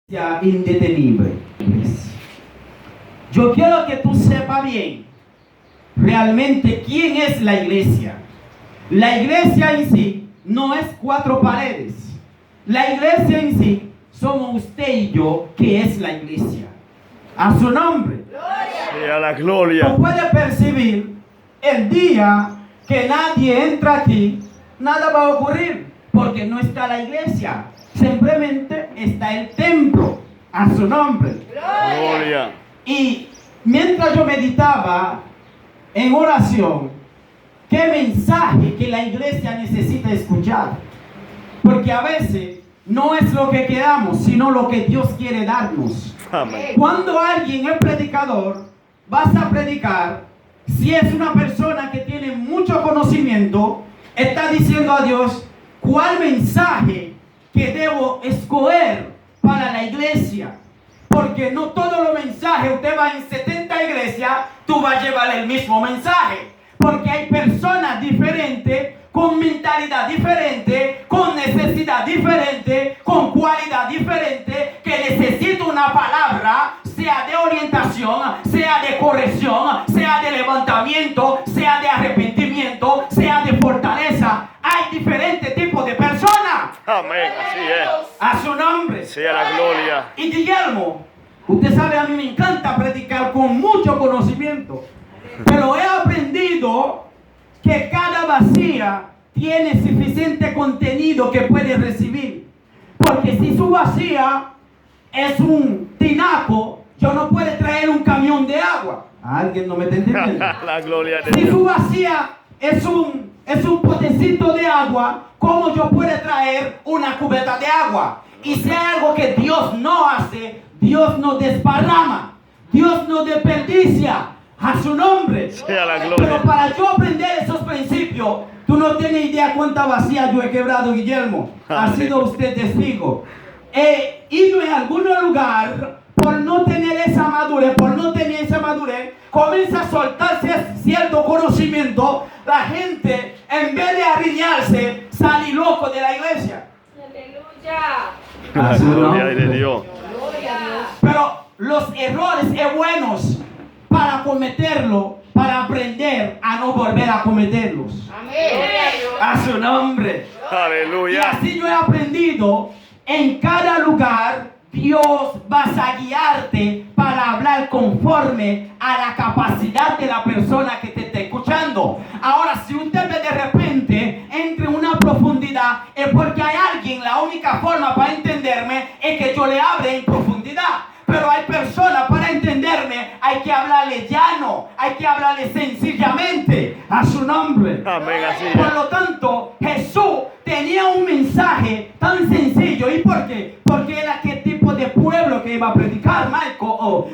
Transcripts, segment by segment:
Indetenible. Yo quiero que tú sepas bien realmente quién es la iglesia. La iglesia en sí no es cuatro paredes. La iglesia en sí somos usted y yo, que es la iglesia. A su nombre. Sí, a la gloria. Tú puedes percibir el día que nadie entra aquí, nada va a ocurrir, porque no está la iglesia. Simplemente está el templo. A su nombre. Gloria. Y mientras yo meditaba en oración, qué mensaje que la iglesia necesita escuchar. Porque a veces no es lo que queramos, sino lo que Dios quiere darnos. Amén. Cuando alguien es predicador, vas a predicar. Si es una persona que tiene mucho conocimiento, está diciendo a Dios cuál mensaje que debo escoger para la iglesia. Porque no todos los mensajes, usted va en 70 iglesias, tú vas a llevar el mismo mensaje. Porque hay personas diferentes, con mentalidad diferente, con necesidad diferente, con cualidad diferente, que necesitan una palabra, sea de orientación, sea de corrección, sea de levantamiento, sea de arrepentimiento, sea de fortaleza. Hay diferentes tipos de personas. Amén. Así es. A su nombre. Sea la gloria. Y Guillermo, usted sabe, a mí me encanta predicar con mucho conocimiento. Pero he aprendido que cada vacía tiene suficiente contenido que puede recibir. Porque si su vacía es un tinaco, yo no puedo traer un camión de agua. ¿Alguien no me está entendiendo? La gloria de Si Dios. su vacía es un potecito de agua, ¿cómo yo puedo traer una cubeta de agua? Y si hay algo que Dios no hace, Dios no desparrama, Dios no desperdicia. A su nombre. Sea la Pero gloria. para yo aprender esos principios, tú no tienes idea cuánta vacía yo he quebrado, Guillermo. Ha Amén. sido usted testigo. He ido en algún lugar por no tener esa madurez, comienza a soltarse cierto conocimiento. La gente, en vez de arrodillarse, sale loco de la iglesia. La A su gloria nombre. de Dios. Pero los errores es buenos para cometerlo, para aprender a no volver a cometerlos. A su nombre. Y Aleluya. así yo he aprendido, en cada lugar Dios va a guiarte para hablar conforme a la capacidad de la persona que te está escuchando. Ahora, si usted ve de repente entre una profundidad, es porque hay alguien, la única forma para entenderme es que yo le hable en profundidad. Pero hay personas, para entenderme, hay que hablarle llano, hay que hablarle sencillamente. A su nombre. Amén. Así Por es. lo tanto, Jesús tenía un mensaje tan sencillo. ¿Y por qué? Porque era qué tipo de pueblo que iba a predicar Marco o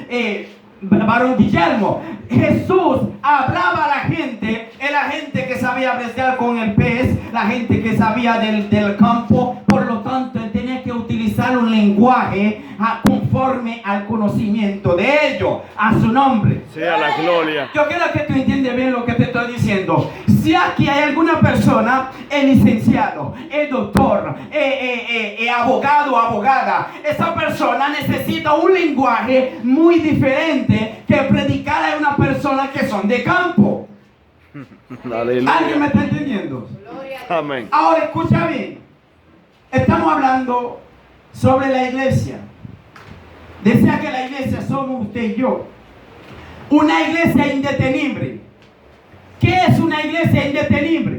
varón Guillermo. Jesús hablaba a la gente, era gente que sabía pescar con el pez, la gente que sabía del campo. Por lo tanto, él tenía que utilizar un lenguaje conforme al conocimiento de ellos. A su nombre. Sea la gloria. Yo quiero que tú entiendas bien lo que te estoy diciendo. Si aquí hay alguna persona, el licenciado, el doctor, abogado o abogada, esa persona necesita un lenguaje muy diferente que predicar a una persona que son de campo. ¿Alguien me Aleluya. está entendiendo? Amén. Ahora escucha bien. Estamos hablando sobre la iglesia. Decía que la iglesia somos usted y yo. Una iglesia indetenible. ¿Qué es una iglesia indetenible?